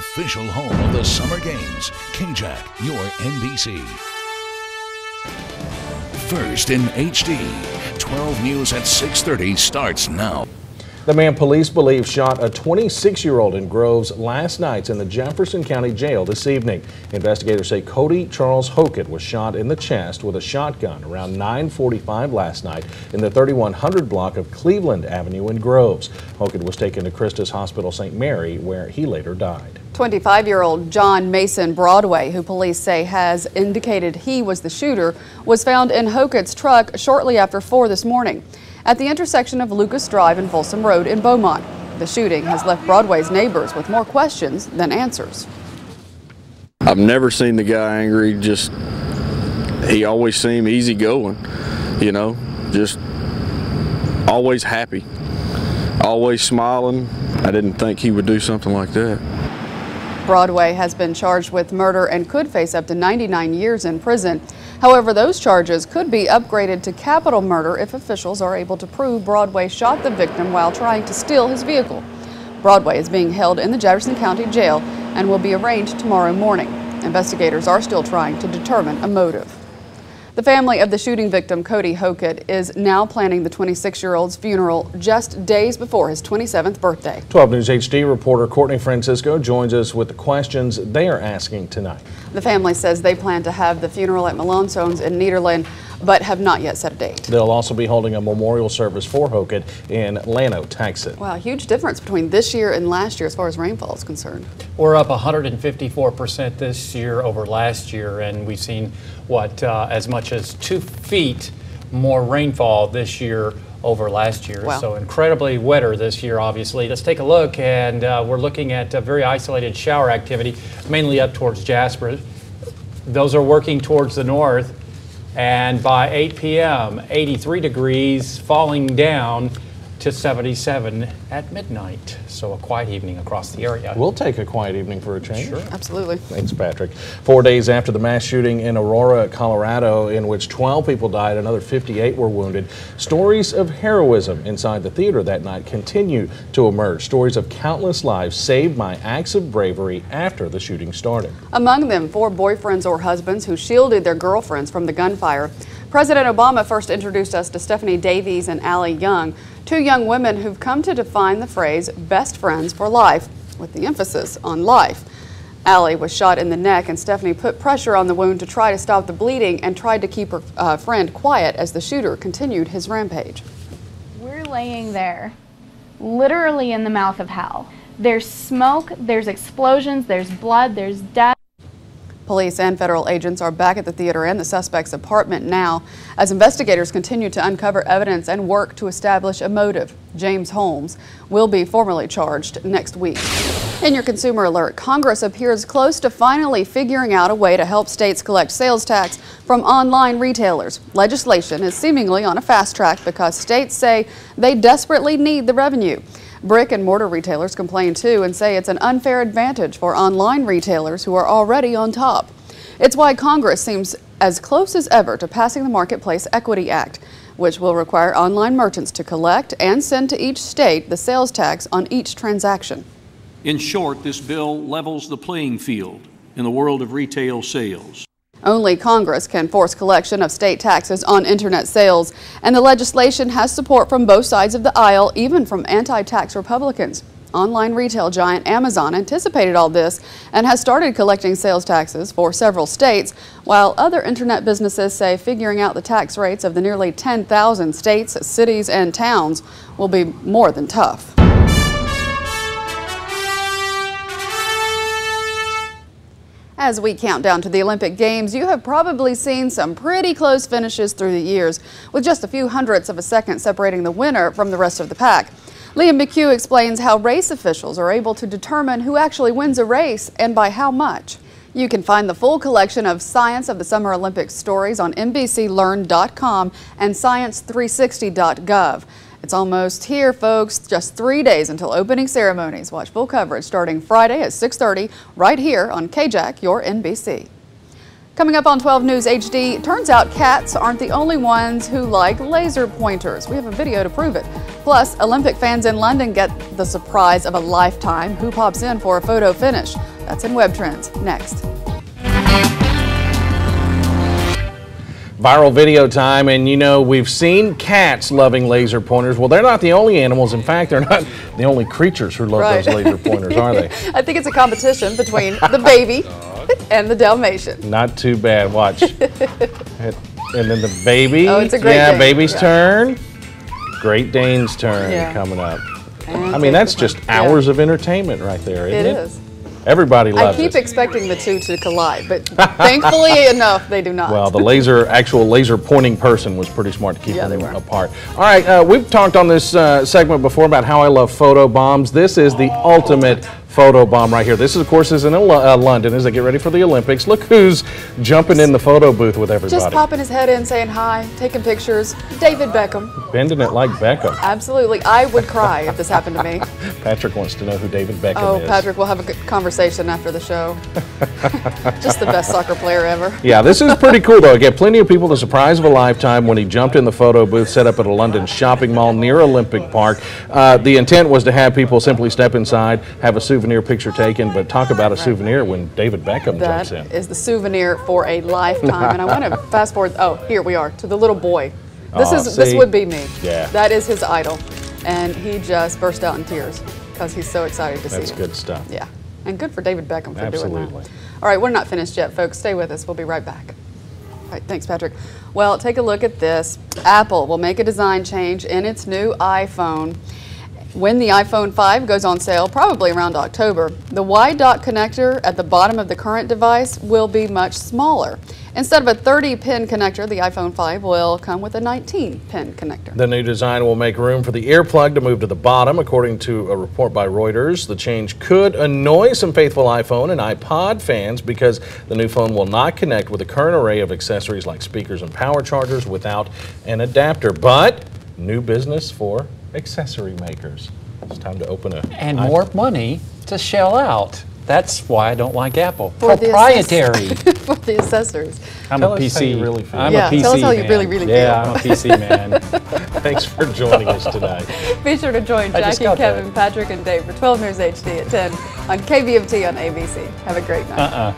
official home of the Summer Games. KJAC, your NBC. First in HD. 12 News at 6:30 starts now. The man police believe shot a 26-year-old in Groves last night in the Jefferson County Jail this evening. Investigators say Cody Charles Hokett was shot in the chest with a shotgun around 9:45 last night in the 3100 block of Cleveland Avenue in Groves. Hokett was taken to Christus Hospital St. Mary, where he later died. 25-year-old John Mason Broadway, who police say has indicated he was the shooter, was found in Hokett's truck shortly after 4 this morning at the intersection of Lucas Drive and Folsom Road in Beaumont. The shooting has left Broadway's neighbors with more questions than answers. I've never seen the guy angry. He always seemed easygoing, just always happy, always smiling. I didn't think he would do something like that. Broadway has been charged with murder and could face up to 99 years in prison. However, those charges could be upgraded to capital murder if officials are able to prove Broadway shot the victim while trying to steal his vehicle. Broadway is being held in the Jefferson County Jail and will be arraigned tomorrow morning. Investigators are still trying to determine a motive. The family of the shooting victim, Cody Hokett, is now planning the 26-year-old's funeral just days before his 27th birthday. 12 News HD reporter Courtney Francisco joins us with the questions they are asking tonight. The family says they plan to have the funeral at Melansone's in Nederland, but have not yet set a date. They'll also be holding a memorial service for Hokett in Llano, Texas. Wow, huge difference between this year and last year as far as rainfall is concerned. We're up 154% this year over last year, and we've seen as much as 2 feet more rainfall this year over last year. Wow. So incredibly wetter this year, obviously. Let's take a look, and we're looking at very isolated shower activity, mainly up towards Jasper. Those are working towards the north, and by 8 p.m., 83 degrees, falling down to 77 at midnight. So a quiet evening across the area. We'll take a quiet evening for a change. Sure. Absolutely. Thanks, Patrick. 4 days after the mass shooting in Aurora, Colorado, in which 12 people died, another 58 were wounded, stories of heroism inside the theater that night continue to emerge. Stories of countless lives saved by acts of bravery after the shooting started. Among them, 4 boyfriends or husbands who shielded their girlfriends from the gunfire. President Obama first introduced us to Stephanie Davies and Allie Young, 2 young women who've come to define the phrase best friends for life, with the emphasis on life. Allie was shot in the neck, and Stephanie put pressure on the wound to try to stop the bleeding and tried to keep her friend quiet as the shooter continued his rampage. We're laying there, literally in the mouth of hell. There's smoke, there's explosions, there's blood, there's death. Police and federal agents are back at the theater and the suspect's apartment now as investigators continue to uncover evidence and work to establish a motive. James Holmes will be formally charged next week. In your consumer alert, Congress appears close to finally figuring out a way to help states collect sales tax from online retailers. Legislation is seemingly on a fast track because states say they desperately need the revenue. Brick and mortar retailers complain too and say it's an unfair advantage for online retailers who are already on top. It's why Congress seems as close as ever to passing the Marketplace Equity Act, which will require online merchants to collect and send to each state the sales tax on each transaction. In short, this bill levels the playing field in the world of retail sales. Only Congress can force collection of state taxes on internet sales, and the legislation has support from both sides of the aisle, even from anti-tax Republicans. Online retail giant Amazon anticipated all this and has started collecting sales taxes for several states, while other internet businesses say figuring out the tax rates of the nearly 10,000 states, cities, and towns will be more than tough. As we count down to the Olympic Games, you have probably seen some pretty close finishes through the years, with just a few hundredths of a second separating the winner from the rest of the pack. Liam McHugh explains how race officials are able to determine who actually wins a race and by how much. You can find the full collection of Science of the Summer Olympics stories on NBCLearn.com and Science360.gov. It's almost here, folks. Just 3 days until opening ceremonies. Watch full coverage starting Friday at 6:30 right here on KJAC, your NBC. Coming up on 12 News HD, it turns out cats aren't the only ones who like laser pointers. We have a video to prove it. Plus, Olympic fans in London get the surprise of a lifetime. Who pops in for a photo finish? That's in Web Trends next. Viral video time, and you know, we've seen cats loving laser pointers. Well, they're not the only animals. In fact, they're not the only creatures who love those laser pointers, are they? I think it's a competition between the baby and the Dalmatian. Not too bad. Watch. And then the baby. Oh, it's a Great Dane. Baby's turn. Great Dane's turn coming up. And I mean, that's just hours of entertainment right there, isn't it? It is. Everybody loves I keep it. expecting the two to collide, but thankfully enough, they do not. Well, the actual laser pointing person was pretty smart to keep them apart. All right, we've talked on this segment before about how I love photo bombs. This is the ultimate photo bomb right here. This, of course, is in London as they get ready for the Olympics. Look who's jumping in the photo booth with everybody. Just popping his head in, saying hi, taking pictures. David Beckham. Bending it like Beckham. Absolutely. I would cry if this happened to me. Patrick wants to know who David Beckham is. Oh, Patrick, we'll have a good conversation after the show. Just the best soccer player ever. Yeah, this is pretty cool, though. Again, plenty of people, the surprise of a lifetime when he jumped in the photo booth set up at a London shopping mall near Olympic Park. The intent was to have people simply step inside, have a souvenir picture taken, but talk about a souvenir when David Beckham jumps in. That is the souvenir for a lifetime. And I want to fast forward, here we are, to the little boy. This would be me. Yeah. That is his idol. And he just burst out in tears because he's so excited to see it. That's good stuff. Yeah. And good for David Beckham for doing Absolutely. that. All right, we're not finished yet, folks. Stay with us. We'll be right back. All right, thanks, Patrick. Well, take a look at this. Apple will make a design change in its new iPhone. When the iPhone 5 goes on sale, probably around October, the wide dock connector at the bottom of the current device will be much smaller. Instead of a 30-pin connector, the iPhone 5 will come with a 19-pin connector. The new design will make room for the earplug to move to the bottom, according to a report by Reuters. The change could annoy some faithful iPhone and iPod fans because the new phone will not connect with the current array of accessories like speakers and power chargers without an adapter. But new business for accessory makers. It's time to open and more money to shell out. That's why I don't like Apple. For proprietary. For the accessories. I'm a PC. Really feel. I'm a PC tell us how man. you really feel. Yeah, I'm a PC man. Thanks for joining us tonight. Be sure to join Jackie, Kevin, Patrick, and Dave for 12 News HD at 10 on KBMT on ABC. Have a great night.